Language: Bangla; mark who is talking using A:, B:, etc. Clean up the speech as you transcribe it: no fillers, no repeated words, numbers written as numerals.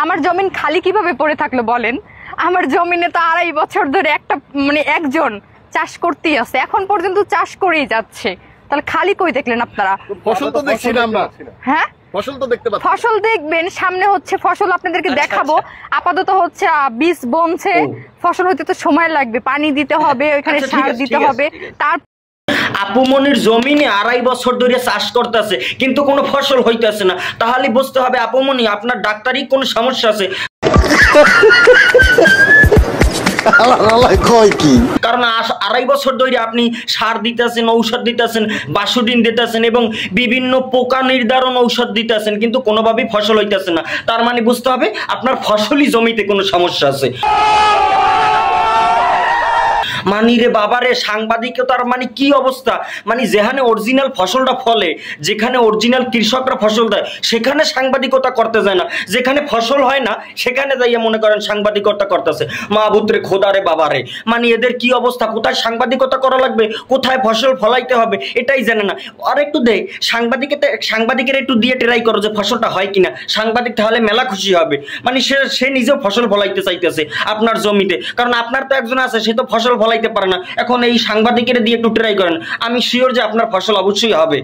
A: আমার জমিন খালি কিভাবে পড়ে থাকলো বলেন? আমার জমিনে তো 2.5 বছর ধরে একটা একজন চাষ করতেই আছে, এখন পর্যন্ত চাষ করেই যাচ্ছে। তাহলে খালি কই দেখলেন আপনারা?
B: ফসল তো দেখছি না আমরা।
A: হ্যাঁ,
B: ফসল তো দেখতে পাচ্ছি।
A: ফসল দেখবেন, সামনে হচ্ছে ফসল আপনাদেরকে দেখাবো। আপাতত হচ্ছে বীজ বনছে, ফসল হইতে তো সময় লাগবে, পানি দিতে হবে, ওইখানে সার দিতে হবে। তার
C: আপুমনির জমিনে 2.5 বছর ধরে চাষ করতেছে কিন্তু কোনো ফসল হইতেছে না, তাহলে বুঝতে হবে আপুমনি আপনার ডাক্তারি কোনো সমস্যা আছে। কারণ 2.5 বছর ধরে আপনি সার দিতেছেন, ঔষধ দিতেছেন, বাসুডিন দিতেছেন এবং বিভিন্ন পোকা নির্ধারণ ঔষধ দিতেছেন, কিন্তু কোনোভাবেই ফসল হইতেছে না। তার মানে বুঝতে হবে আপনার ফসলি জমিতে কোনো সমস্যা আছে। মানি রে বাবারে, সাংবাদিকতার মানে কি অবস্থা! মানে যেখানে অরিজিনাল ফসলটা ফলে, যেখানে অরিজিনাল কৃষকরা ফসল দেয়, সেখানে সাংবাদিকতা করতে যায় না, যেখানে ফসল হয় না সেখানে যাইয়া মনে করেন সাংবাদিকতা করতেছে। মাহবুবরে খোদারে বাবারে, মানে এদের কি অবস্থা! কোথায় সাংবাদিকতা করা লাগবে, কোথায় ফসল ফলাইতে হবে এটাই জানে না। আর একটু দে সাংবাদিকের একটু দিয়ে ট্রাই করো যে ফসলটা হয় কিনা, সাংবাদিক তাহলে মেলা খুশি হবে। মানে সে নিজেও ফসল ফলাইতে চাইতেছে আপনার জমিতে, কারণ আপনার তো একজন আছে সে তো ফসল ফলাইতে পারে না। এখন এই সাংবাদিকের দিয়ে একটু ট্রাই করেন, আমি শিওর যে আপনার ফসল অবশ্যই হবে।